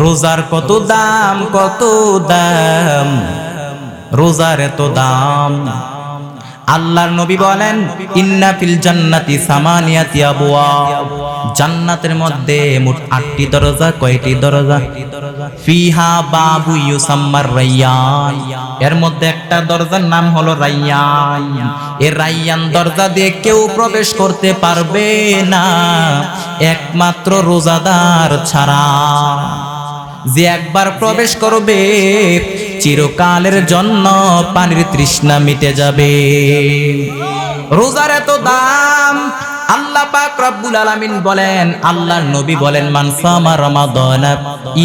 রোজার কত দাম, কত দাম, রোজার এত দাম। আল্লাহর নবী বলেন, ইন্না ফিল জান্নাতি সামানিয়াতি আবওয়াব, জান্নাতের মধ্যে মোট 8টি দরজা। কয়টি দরজা? ফিহা বাবু ইউসাম্মার রায়্যান, এর মধ্যে একটা দরজার নাম হলো রায়্যান। এই রায়্যান দরজা দিয়ে কেউ প্রবেশ করতে পারবে না একমাত্র রোজাদার ছাড়া। যে একবার প্রবেশ করবে চিরকালের জন্য পানির তৃষ্ণা মিটে যাবে। রোজার এত দাম। আল্লাহ পাক রব্বুল আলামিন বলেন, আল্লাহর নবী বলেন, মান সামা রমাদানা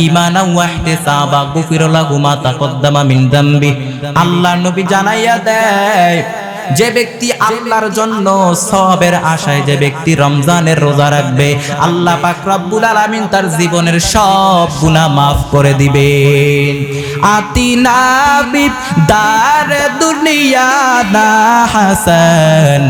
ঈমানান ওয়া ইহতিসাবা গুফিরা লাহু মা তাকদ্দামা মিন যামবি। আল্লাহর নবী জানাইয়া দেয়, যে ব্যক্তি আল্লাহর জন্য সওয়াবের আশায় যে ব্যক্তি রমজানের রোজা রাখবে, আল্লাহ পাক রব্বুল আলামিন তার জীবনের সব গুনাহ মাফ করে দিবেন। আতিনা বিদ দার দুনিয়া না হাসান,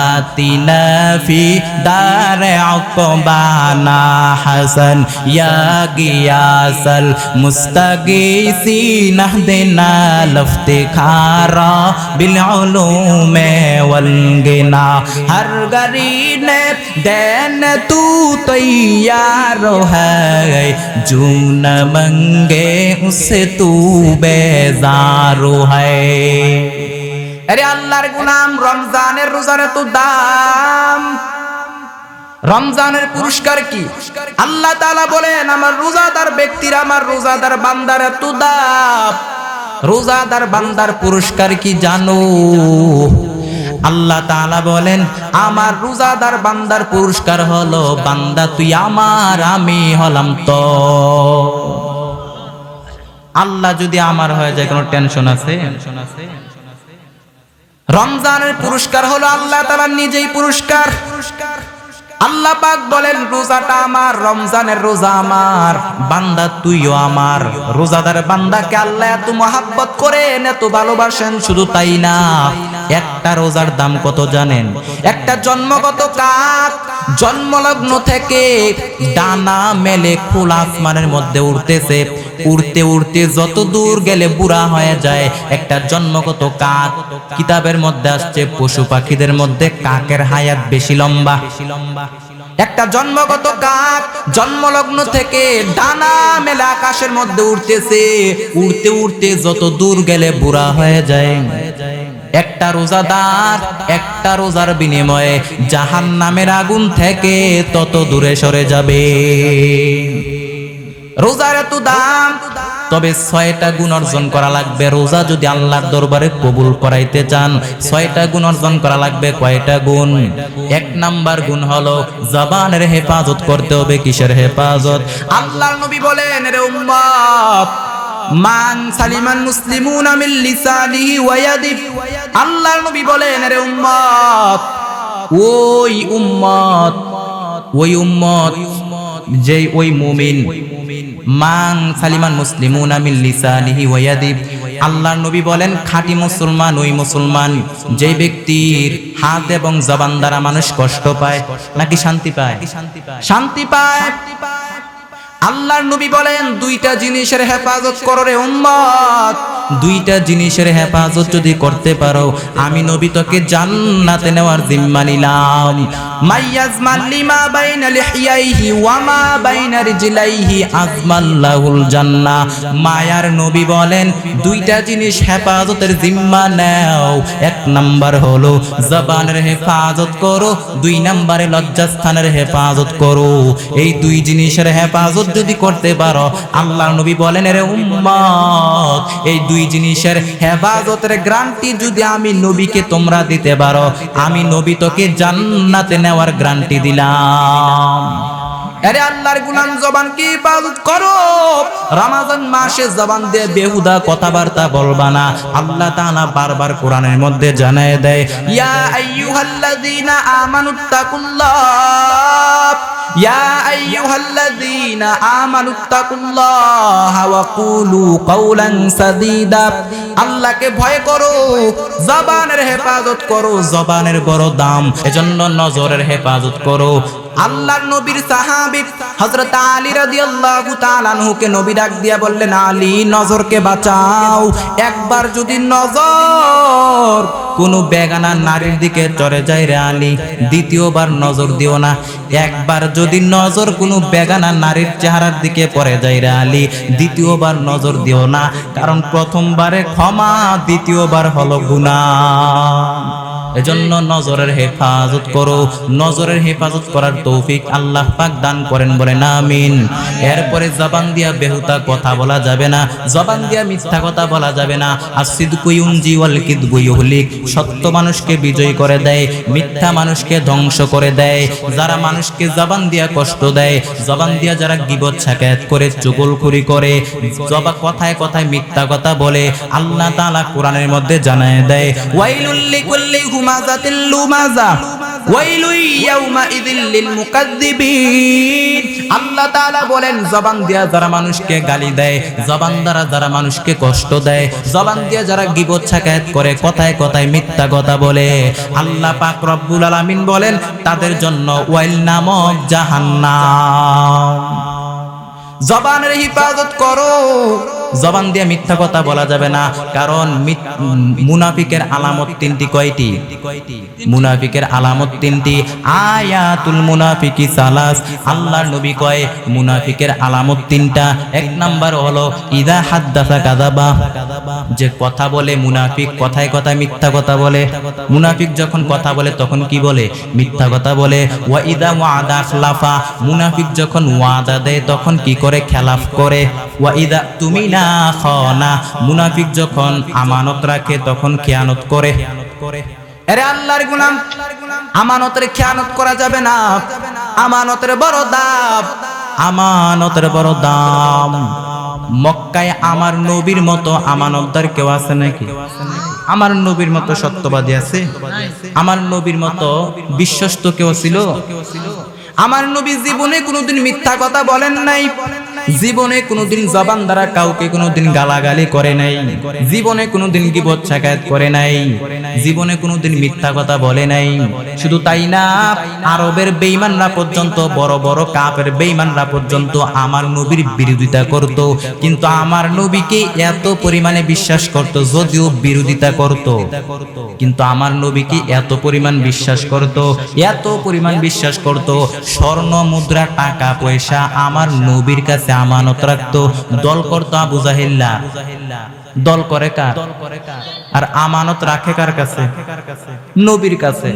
আতিনা ফি দারে আকবানা হাসান, ইয়া গিয়াসাল মুস্তাগীসিন আহদিনা লফতিখারা বিল উলুম में वलगिना हर गरीने देन तू तैयार है, जो न मंगे उससे तू बेजार है। अरे আল্লাহর গোলাম, রমজানের রোজার এত দাম। রমজানের পুরস্কার কি? আল্লাহ তাআলা বলেন, আমার রোজাদার ব্যক্তির, আমার রোজাদার বান্দার এত দাম। রোজাদার বান্দার পুরস্কার কি জানো? আল্লাহ তাআলা বলেন, আমার রোজাদার বান্দার পুরস্কার হলো, বান্দা তুই আমার, আমি হলাম তো। আল্লাহ যদি আমার হয়ে যায়, কোনো টেনশন আছে? রমজানের পুরস্কার হলো আল্লাহ তাআলা নিজেই পুরস্কার। আল্লাহ পাক বলেন, রোজাটা আমার, রমজানের রোজা আমার, বান্দা তুইও আমার। রোজাদার বান্দাকে আল্লাহ এত মহাব্বত করেন, এত ভালোবাসেন। শুধু তাই না, একটা রোজার দাম কত জানেন? একটা জন্মগত কাক জন্মলগ্ন থেকে ডানা মেলে খোলা আসমানের মধ্যে উড়তেছে, উড়তে উড়তে যত দূর গেলে বুড়া হয়ে যায়। একটা জন্মগত কাক, কিতাবের মধ্যে আসছে পশু পাখিদের মধ্যে কাকের হায়াত বেশি লম্বা। একটা জন্মগত কাক জন্মলগ্ন থেকে ডানা মেলে আকাশের মধ্যে উড়তেছে, উড়তে উড়তে যত দূর গেলে বুড়া হয়ে যায়। একটা রোজাদার একটা রোজার বিনিময়ে জাহান্নামের আগুন থেকে তত দূরে সরে যাবে। রোজার এত দাম। তবে 6টা গুণ অর্জন করা লাগবে। রোজা যদি আল্লাহর দরবারে কবুল করাইতে চান, 6টা গুণ অর্জন করা লাগবে। কয়টা গুণ? 1 নাম্বার গুণ হলো জবানের হেফাজত করতে হবে। কিসের হেফাজত? আল্লাহর নবী বলেন, রে উম্মত, মান সালিমান মুসলিমুনা মিন লিসানিহি ওয়া ইয়াদিহি। আল্লাহর নবী বলেন, রে উম্মত, ওই উম্মত, ওই উম্মত, যেই ওই মুমিন, মান সালিমান মুসলিমুনা মিন লিসানিহি ওয়া ইয়াদিহি। আল্লাহর নবী বলেন, খাঁটি মুসলমান ওই মুসলমান যে ব্যক্তির হাত এবং জবান দ্বারা মানুষ কষ্ট পায় নাকি শান্তি পায়? শান্তি পায়। আল্লাহর নবী বলেন, 2টা জিনিসের হেফাজত করো রে উম্মত। 2টা জিনিসের হেফাজত যদি করতে পারো, আমি নবী তোকে জান্নাতে নেওয়ার জিম্মা নিলাম। মাইয়াজমান লিমা বাইনা লিহিয়াইহি ওয়া মা বাইনা রিজলাইহি আজমাল্লাহুল জান্নাহ। মায়ার নবী বলেন, 2টা জিনিস হেফাজতের জিম্মা নাও। 1 নাম্বার হলো জবানের হেফাজত করো, 2 নম্বরে লজ্জাস্থানের হেফাজত করো। এই 2 জিনিসের হেফাজত যদি করতে পারো, আল্লাহর নবী বলেন, রে উম্মত, এই 2 জিনিসের হেফাজতের গ্যারান্টি যদি আমি নবীকে তোমরা দিতে পারো, আমি নবী তোকে জান্নাতে নেওয়ার গ্যারান্টি দিলাম। আরে আল্লাহর গোলাম, জবান কি হেফাজত করো। রমজান মাসে জবান দিয়ে বেহুদা কথাবার্তা বলবা না। আল্লাহ তাআলা বারবার কোরআনের মধ্যে জানায় দেয়, ইয়া আইয়ুহাল্লাযীনা আমানুত্তাকুল্লাহ, ইয়া আইয়ুহাল্লাযীনা আমানুত্তাকুল্লাহ ওয়া কুলু কাওলান সাদীদা। আল্লাহকে ভয় করো, জবানের হেফাজত করো। জবানের বড় দাম, এজন্য নজরের হেফাজত করো, আল্লাহর নবীর সাহাবী হযরত আলী রাদিয়াল্লাহু তাআলা আনহুকে নবী ডাক দিয়া বললেন, আলী নজরকে বাঁচাও। একবার যদি নজর কোনো বেগানা নারীর দিকে চলে যায় রে আলী, দ্বিতীয়বার নজর দিও না। একবার যদি নজর কোনো বেগানা নারীর চেহারার দিকে পড়ে যায় রে আলী, দ্বিতীয়বার নজর দিও না, কারণ প্রথমবারে ক্ষমা, দ্বিতীয়বার হলো গুনাহ। এজন্য নজরের হেফাজত করো। নজরের হেফাজত করার তৌফিক আল্লাহ পাক দান করেন, বলেন আমিন। এরপরে জবান দিয়া বেহুদা কথা বলা যাবে না, জবান দিয়া মিথ্যা কথা বলা যাবে না। আসিদকু ইউনজি ওয়াল কিদবু ইউহলিক। সত্য মানুষকে বিজয় করে দেয়, মিথ্যা মানুষকে ধ্বংস করে দেয়। যারা মানুষকে জবান দিয়া কষ্ট দেয়, জবান দিয়া যারা গীবত শাকায়াত করে, চুগলখড়ি করে, কথায় কথায় মিথ্যা কথা বলে, আল্লাহ তাআলা কোরআনের মধ্যে জানায় দেয়, ওয়াইলুল লিকুল্লি হুমাযাতিল লুমাযা ওয়াইলুল ইয়াউমাইযিল লিল মুকাদ্দিবিন। আল্লাহ তাআলা বলেন, জবান দিয়া যারা মানুষকে গালি দেয়, জবান দ্বারা যারা মানুষকে কষ্ট দেয়, জবান দিয়া যারা গীবত শাকায়াত করে, কথায় কথায় মিথ্যা কথা বলে, আল্লাহ পাক রব্বুল আলামিন বলেন তাদের জন্য ওয়াইল নামক জাহান্নাম। জবানের হিফাজত করো। জবান দিয়ে মিথ্যা কথা বলা যাবে না, কারণ মুনাফিকের আলামত তিনটি। কয়টি? মুনাফিকের আলামত তিনটি। আয়াতুল মুনাফিকি সালাস। আল্লাহর নবী কয় মুনাফিকের আলামত তিনটা। এক নাম্বার হলো ইদা হাদ্দাসা কাযাবা। যে কথা বলে মুনাফিক, কথায় কথায় মিথ্যা কথা বলে। মুনাফিক যখন কথা বলে তখন কি বলে? মিথ্যা কথা বলে। ওয়া ইদা ওয়াদা আখলাফা। মুনাফিক যখন ওয়াদা দেয় তখন কি করে? খেলাফ করে। ওয়া ইদা তুমিনা খানা। মুনাফিক যখন আমানত রাখে তখন খেয়ানত করে। আরে আল্লাহর গোলাম, আমানতের খেয়ানত করা যাবে না। আমানতের বড় দাম, আমানতের বড় দাম। মক্কায় আমার নবীর মতো আমানতদার কেউ আছে নাকি? আমার নবীর মতো সত্যবাদী আছে? আমার নবীর মতো বিশ্বস্ত কেউ ছিল? আমার নবী জীবনে কোনোদিন মিথ্যা কথা বলেন নাই, জীবনে কোনোদিন জবান দ্বারা কাউকে কোনোদিন গালাগালি করে নাই, জীবনে কোনোদিন গীবত শাকায়াত করে নাই, জীবনে কোনোদিন মিথ্যা কথা বলে নাই। শুধু তাই না, আরবের বেঈমানরা পর্যন্ত, বড় বড় কাফের বেঈমানরা পর্যন্ত আমার নবীর বিরোধিতা করত, কিন্তু আমার নবীকে এত পরিমাণে বিশ্বাস করত, যদিও বিরোধিতা করত, কিন্তু আমার নবীকে এত পরিমাণ বিশ্বাস করত, এত পরিমাণ বিশ্বাস করত, স্বর্ণ মুদ্রা টাকা পয়সা আমার নবীর কাছে আমানত রাখতো। দল করতো আবু জাহেল্লা, দল করে কার? আর আমানত রাখে কার কাছে? নবীর কাছে।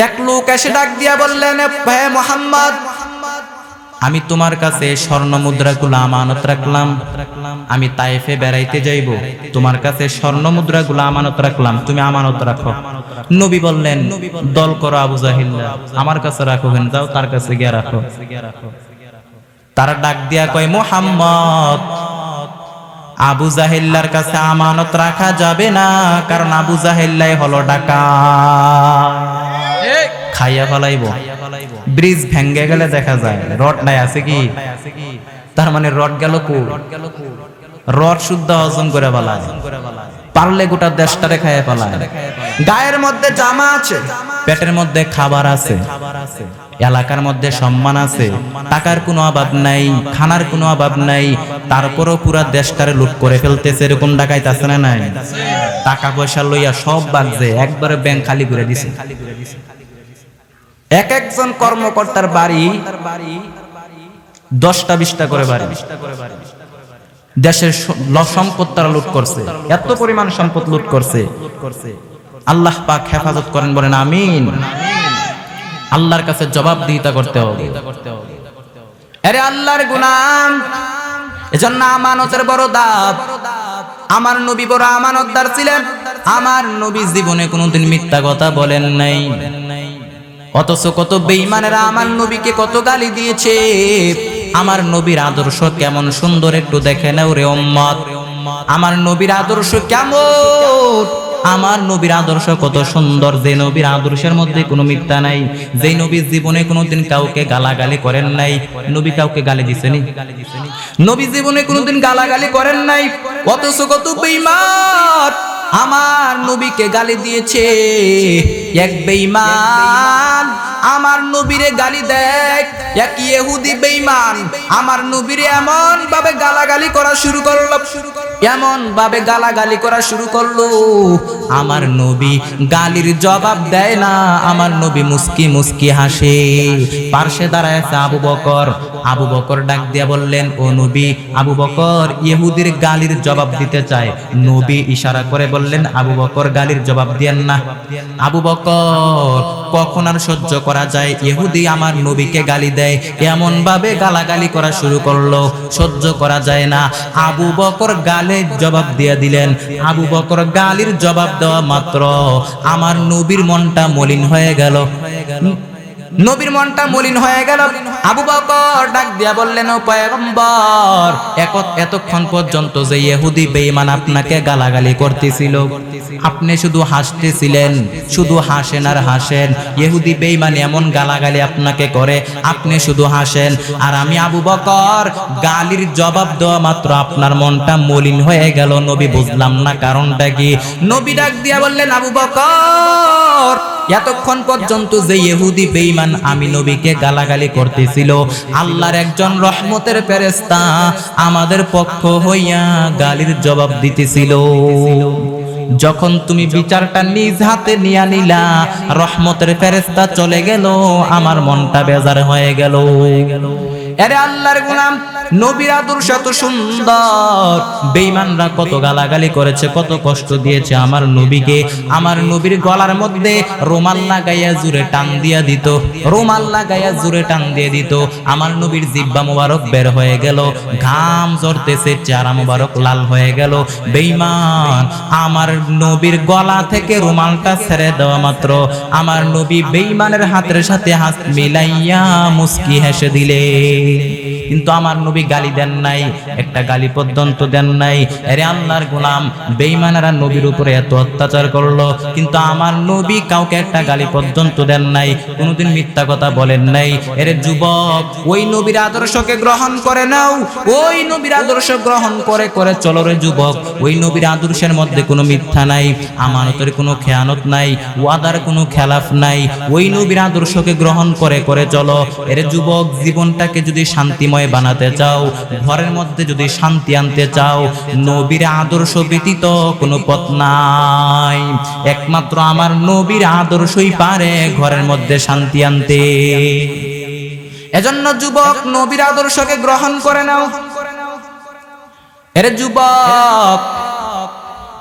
এক লোক এসে ডাক দিয়া বললেন, হে মুহাম্মদ, আমি তোমার কাছে স্বর্ণ মুদ্রাগুলো আমানত রাখলাম, আমি তায়েফে বেড়াইতে যাইব, তোমার কাছে স্বর্ণ মুদ্রাগুলো আমানত রাখলাম, তুমি আমানত রাখো। নবী বললেন, দল করো আবু জাহেল্লা, আমার কাছে রাখো কেন? যাও তার কাছে গিয়ে রাখো। তারা ডাক দিয়া কয়, মুহাম্মদ, আবু জাহেল্লার কাছে আমানত রাখা যাবে না, কারণ আবু জাহেল্লাই হলো ডাকাত, খাইয়া ফলাইব। ব্রিজ ভেঙে গেলে দেখা যায় রড নাই আছে কি? তার মানে রড গেল কো? রড শুদ্ধ হজম করে ফেলায়, পারলে গোটা দেশটারে খাইয়া ফেলায়। গায়ের মধ্যে জামা আছে, পেটের মধ্যে খাবার আছে, এলাকার মধ্যে সম্মান আছে, টাকার কোনো অভাব নাই, খানার কোনো অভাব নাই, তারপরও পুরা দেশটারে লুট করে ফেলতেছে। এরকম ডাকাইতে আছে না নাই? টাকা পয়সা লইয়া সব বাগছে, একবারে ব্যাংক খালি করে দিছে। এক একজন কর্মকর্তার বাড়ি 10টা 20টা করে বাড়ি। দেশের সম্পদ তারা লুট করছে, এত পরিমাণ সম্পদ লুট করছে। আল্লাহ পাক হেফাজত করেন, বলেন আমিন। আল্লাহর কাছে জবাবদিহিতা করতে হবে। আরে আল্লাহর গোলাম, এজন্য আমানতের বড় দাম। আমার নবী বড় আমানতদার ছিলেন। আমার নবী জীবনে কোনোদিন মিথ্যা কথা বলেন নাই, অথচ কত বেঈমানেরা আমার নবীকে কত গালি দিয়েছে। আমার নবীর আদর্শ কেমন সুন্দর একটু দেখে নাও রে উম্মত। আমার নবীর আদর্শ কেমন? আমার নবীর আদর্শ কত সুন্দর, যে নবীর আদর্শের মধ্যে কোনো মিথ্যা নাই, যে নবীর জীবনে কোনোদিন কাউকে গালাগালি করেন নাই। নবী কাউকে গালি দিছেনি? নবী জীবনে কোনোদিন গালাগালি করেন নাই, অথচ কত বেঈমান আমার নবীকে গালি দিয়েছে। এক বেঈমান আমার নবীরে গালি দেয়, এক ইহুদি বেঈমান আমার নবীরে এমন ভাবে গালাগালি করা শুরু করলো, এমন ভাবে গালাগালি করা শুরু করলো, আমার নবী গালির জবাব দেয় না, আমার নবী মুস্কি মুস্কি হাসে। পার্শ্বে দাঁড়ায় আছে আবু বকর। আবু বকর ডাক দিয়া বললেন, ও নবী। আবু বকর ইহুদির গালির জবাব দিতে চায়, নবী ইশারা করে বললেন, আবু বকর গালির জবাব দিয়েন না। আবু বকর কখন আর সহ্য করা যায়, ইহুদি আমার নবীকে গালি দেয়, এমন ভাবে গালাগালি করা শুরু করলো, সহ্য করা যায় না। আবু বকর গালির জবাব দিয়ে দিলেন। আবু বকর গালির জবাব দেওয়া মাত্র আমার নবীর মনটা মলিন হয়ে গেল, নবীর মনটা মলিন হয়ে গেল। আবু বকর ডাক দিয়া বললেন, ও পয়গম্বর, এতক্ষণ পর্যন্ত যে ইহুদি বেঈমান আপনাকে গালাগালি করতেছিল, আপনি শুধু হাসতেছিলেন, শুধু হাসেন আর হাসেন। ইহুদি বেঈমান এমন গালাগালি আপনাকে করে, আপনি শুধু হাসেন। আর আমি আবু বকর গালির জবাব দেওয়া মাত্র আপনার মনটা মলিন হয়ে গেল। নবী বুঝলাম না কারণটা কি। নবী ডাক দিয়া বললেন, আবু বকর, এতক্ষণ পর্যন্ত যে ইহুদি বেঈমান আমি নবীকে গালাগালি করতেছিল, আল্লাহর একজন রহমতের ফেরেশতা আমাদের পক্ষ হইয়া গালির জবাব দিতেছিল। যখন তুমি বিচারটা নিজ হাতে নিয়ে নিলা, রহমতের ফেরেশতা চলে গেল, আমার মনটা বেজার হয়ে গেল। আরে আল্লাহর গোলাম, নবীর আদর্শ এত সুন্দর, বেঈমানরা কত গালাগালি করেছে, কত কষ্ট দিয়েছে আমার নবীকে। আমার নবীর গলার মধ্যে রুমাল লাগাইয়া জুরে টান দিয়া দিত, রুমাল লাগাইয়া জুরে টান দিয়ে দিত। আমার নবীর জিহ্বা মোবারক বের হয়ে গেল, ঘাম ঝরতেছে, চেহারা মোবারক লাল হয়ে গেল। বেঈমান আমার নবীর গলা থেকে রুমালটা ছেড়ে দেওয়া মাত্র আমার নবী বেঈমানের হাতের সাথে হাত মিলাইয়া মুস্কি হেসে দিলে। কিন্তু আমার নবী গালি দেন নাই, একটা গালি পর্যন্ত দেন নাই। আরে আল্লাহর গোলাম, বেঈমানেরা নবীর উপরে এত অত্যাচার করলো, কিন্তু আমার নবী কাউকে একটা গালি পর্যন্ত দেন নাই, কোনোদিন মিথ্যা কথা বলেন নাই। এরে যুবক, ওই নবীর আদর্শকে গ্রহণ করে নাও, ওই নবীর আদর্শ গ্রহণ করে করে চলো রে যুবক। ওই নবীর আদর্শের মধ্যে কোনো মিথ্যা নাই, আমানতের কোনো খেয়ানত নাই, ওয়াদার কোনো খেলাফ নাই। ওই নবীর আদর্শকে গ্রহণ করে করে চলো। এরে যুবক, জীবনটাকে যদি শান্তিময় বানাতে চাও, ঘরের মধ্যে যদি শান্তি আনতে চাও, নবীর আদর্শ ব্যতীত কোনো পথ নাই। একমাত্র আমার নবীর আদর্শই পারে ঘরের মধ্যে শান্তি আনতে। এজন্য যুবক, নবীর আদর্শকে গ্রহণ করে নাও। এর যুবক,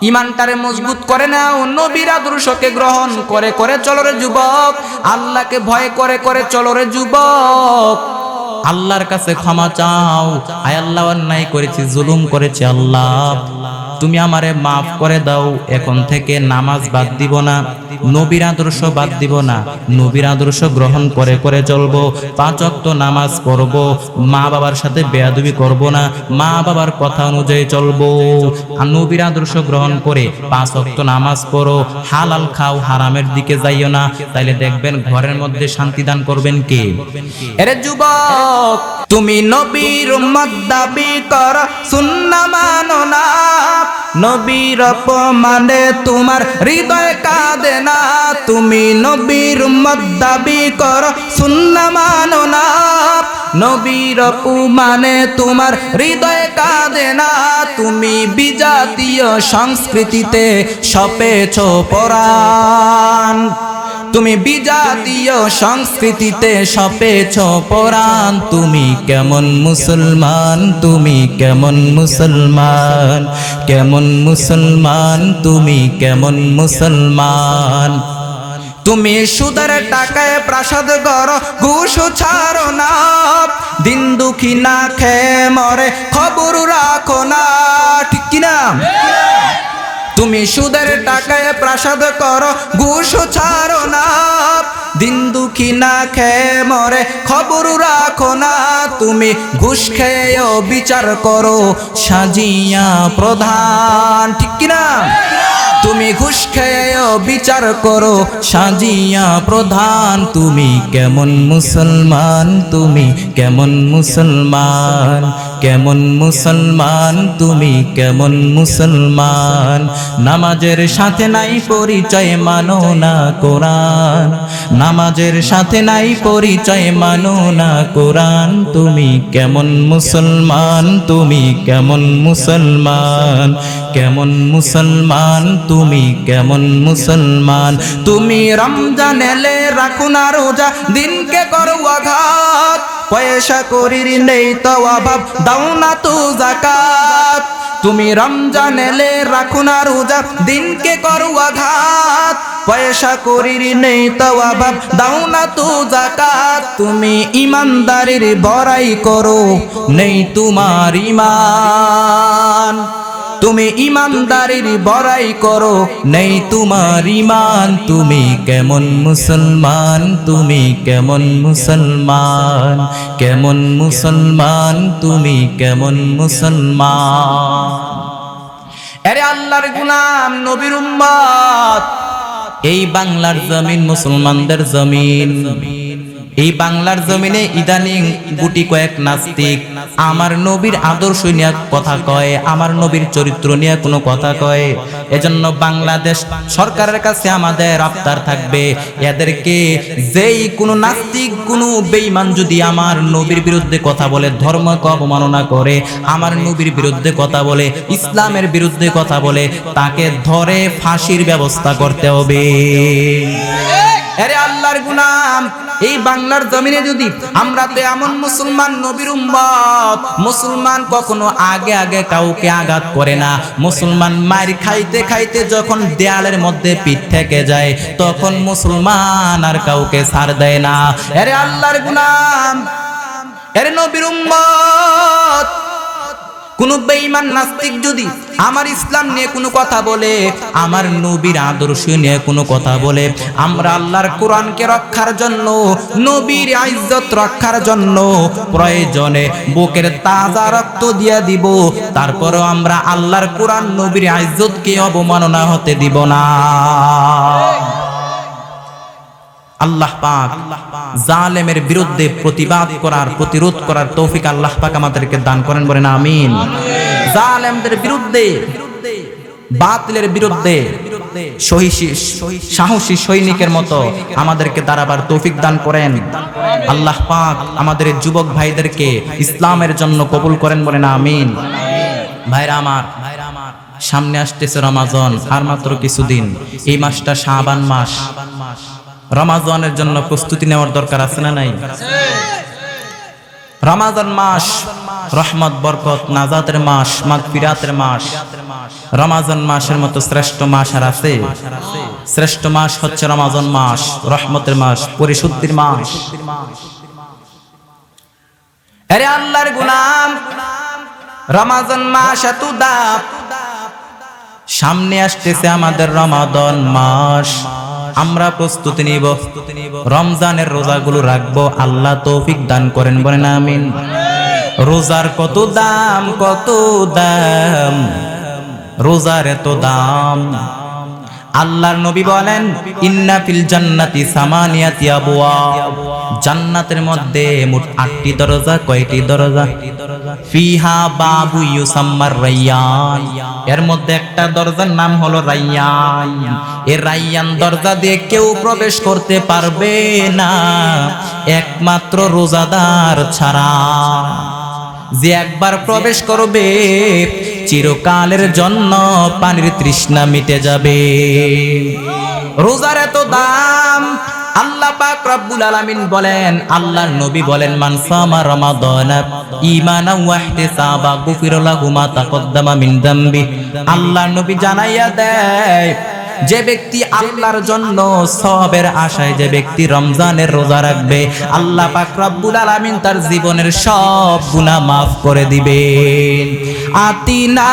ইমানটারে মজবুত করে নাও, নবীর আদর্শকে গ্রহণ করে করে চলো রে যুবক। আল্লাহকে ভয় করে করে চলো রে যুবক। আল্লাহর কাছে ক্ষমা চাও, আয় আল্লাহ অন্যায় করেছি, জুলুম করেছি, আল্লাহ তুমি আমারে মাফ করে দাও। এখন থেকে নামাজ বাদ দিব না, নবীর আদর্শ বাদ দিব না, নবীর আদর্শ গ্রহণ করে করে চলবো। 5 ওয়াক্ত নামাজ পড়ব, মা বাবার সাথে বেয়াদবি করব না, মা বাবার কথা অনুযায়ী চলবো। আর নবীর আদর্শ গ্রহণ করে 5 ওয়াক্ত নামাজ পড়ো, হালাল খাও, হারামের দিকে যাইও না। তাইলে দেখবেন ঘরের মধ্যে শান্তি দান করবেন কে? আরে যুবক, তুমি নবীর উম্মত দাবি কর, সুন্নাহ মানো না, নবীর অপমানে তোমার হৃদয় কাঁদে না। তুমি নবীর উম্মত দাবি কর, সুন্নাহ মানো না, নবীর অপমানে তোমার হৃদয় কাঁদে না। তুমি বিজাতীয় সংস্কৃতিতে সপেছ পরাণ, তুমি বিজাতীয় সংস্কৃতিতে সপেছ পরাণ। তুমি কেমন মুসলমান, তুমি কেমন মুসলমান, কেমন মুসলমান, তুমি কেমন মুসলমান। তুমি সুদের টাকায় প্রাসাদ গড়, ঘুষ ছাড়ো না, দিন দুঃখী না খেয়ে মরে খবর রাখো না, ঠিক কিনা? তুমি সুদের টাকায় প্রাসাদ করো, ঘুষ ছাড়ো না, দিন দুঃখী না খেয়ে মরে খবর রাখো না। তুমি ঘুষ খেয়েও বিচার করো, সাজিয়া প্রধান, ঠিক কিনা? তুমি ঘুষ খেয়েও বিচার করো, সাজিয়া প্রধান। তুমি কেমন মুসলমান, তুমি কেমন মুসলমান, কেমন মুসলমান তুমি কেমন মুসলমান নামাজের সাথে নাই পরিচয় মানো না কোরআন নামাজের সাথে নাই পরিচয় মানো না কোরআন তুমি কেমন মুসলমান তুমি কেমন মুসলমান কেমন মুসলমান তুমি কেমন মুসলমান তুমি রমজান এলে রাখো না রোজা দিনকে করো আঘাত পয়সা করির নেই তো অভাব দাও না তো যাকাত তুমি রমজান এলে রাখো না রোজা দিনকে করো আঘাত পয়সা করির নেই তো অভাব দাও না তো যাকাত তুমি ইমানদারির বড়াই করো নেই তোমার ঈমান তুমি ইমানদারির বড়াই করো নেই তোমার ঈমান তুমি কেমন মুসলমান তুমি কেমন মুসলমান কেমন মুসলমান তুমি কেমন মুসলমান আরে আল্লাহর গোলাম নবীর উম্মত এই বাংলার জমিন মুসলমানদের জমিন এই বাংলার জমিনে ইদানিং গুটি কয়েক নাস্তিক আমার নবীর আদর্শ নিয়ে কথা কয় আমার নবীর চরিত্র নিয়ে কোনো কথা কয় এজন্য বাংলাদেশ সরকারের কাছে আমাদের আবদার থাকবে এদেরকে যেই কোনো নাস্তিক কোনো বেঈমান যদি আমার নবীর বিরুদ্ধে কথা বলে ধর্মকে অবমাননা করে আমার নবীর বিরুদ্ধে কথা বলে ইসলামের বিরুদ্ধে কথা বলে তাকে ধরে ফাঁসির ব্যবস্থা করতে হবে আরে আল্লাহর গোলাম এই বাংলার জমিনে যদি আমরা তো এমন মুসলমান নবীর উম্মত মুসলমান কখনো আগে আগে কাউকে আঘাত করে না মুসলমান মার খাইতে খাইতে যখন দেয়ালের মধ্যে পিঠ থেকে যায় তখন মুসলমান আর কাউকে ছাড় দেয় না আরে আল্লাহর গোলাম আরে নবীর উম্মত কোন বেঈমান নাস্তিক যদি আমার ইসলাম নিয়ে কোনো কথা বলে আমার নবীর আদর্শ নিয়ে কোনো কথা বলে আমরা আল্লাহর কোরআনকে রক্ষার জন্য নবীর ইজ্জত রক্ষার জন্য প্রয়োজনে বুকের তাজা রক্ত দিয়ে দিব তারপরেও আমরা আল্লাহর কোরআন নবীর ইজ্জতকে অবমাননা হতে দিব না আল্লাহ পাক জালেমের বিরুদ্ধে প্রতিবাদ করার প্রতিরোধ করার তৌফিক আল্লাহ পাক আমাদেরকে দান করেন বলেন আমিন জালেমদের বিরুদ্ধে বাতিলের বিরুদ্ধে সাহসী সৈনিকের মতো আমাদেরকে দাঁড়াবার তৌফিক দান করেন আল্লাহ পাক আমাদের যুবক ভাইদেরকে ইসলামের জন্য কবুল করেন বলেন আমিন ভাইরা আমার সামনে আসতেছে রমাজান আর মাত্র কিছুদিন এই মাসটা শাবান মাস রমাজানের জন্য প্রস্তুতি নেওয়ার দরকার আছে না নাই রমাজান মাস রহমত বরকত নাজাতের মাস মাগফিরাতের মাস রমাজান মাসের মতো শ্রেষ্ঠ মাস আর আছে শ্রেষ্ঠ মাস হচ্ছে রমাজান মাস রহমতের মাস পরিশুদ্ধির মাস আরে আল্লাহর গোলাম রমাজান মাস এত দাম সামনে আসতেছে আমাদের রমাদান মাস আমরা প্রস্তুতি নিব রমজানের রোজাগুলো রাখবো আল্লাহ তৌফিক দান করেন বলেন আমিন রোজার কত দাম রোজার এত দাম আল্লাহর নবী বলেন ইন্না ফিল জান্নাতি সামানিয়াতি আবওয়াব জান্নাতের মধ্যে মোট 8টি দরজা কয়টি দরজা ফিহা বাবু ইউসাম্মার রায়্যান এর মধ্যে একটা দরজার নাম হলো রায়্যান এই রায়্যান দরজা দিয়ে কেউ প্রবেশ করতে পারবে না একমাত্র রোজাদার ছাড়া যে একবার প্রবেশ করবে চিরকালের জন্য পানির তৃষ্ণা মিটে যাবে রোজার এত দাম আল্লাহ পাক রব্বুল আলামিন বলেন আল্লাহর নবী বলেন মান সামা রমাদানা ঈমানান ওয়া ইহতিসাবা গুফির লাহু মা তাকদ্দামা মিন যামবি আল্লাহর নবী জানাইয়া দেয় যে ব্যক্তি আল্লাহর জন্য সওয়াবের আশায় যে ব্যক্তি রমজানের রোজা রাখবে আল্লাহ পাক রব্বুল আলামিন তার জীবনের সব গুনাহ maaf করে দিবেন আতিনা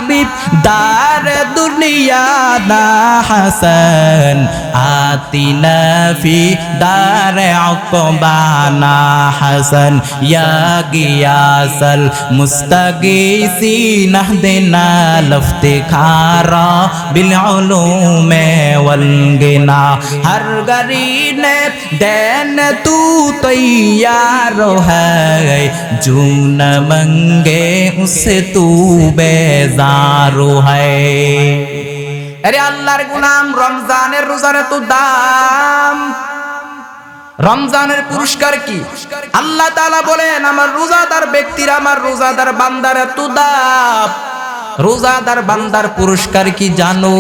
বিদ দার দুনিয়া না হাসান আতিনা ফি দারে আকবানা হাসান ইয়া গিয়াসাল মুস্তাগীসিন আহদিনা লফতিখারা বিল উলুমে ওয়াল গিনা हर गरीब ने देन तू तैयार है जो न मंगे उससे तू बेजार है अरे अल्लाहर गुलाम रमजाনের রোজার তো দাম রমজানের পুরস্কার কি আল্লাহ তাআলা বলেন আমার রোজাদার ব্যক্তিরা আমার রোজাদার বান্দার এত দাম রোজাদার বান্দার পুরস্কার কি জানো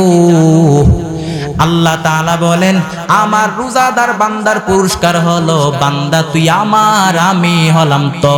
আল্লাহ তাআলা বলেন আমার রোজাদার বান্দার পুরস্কার হলো বান্দা তুই আমার আমি হলাম তো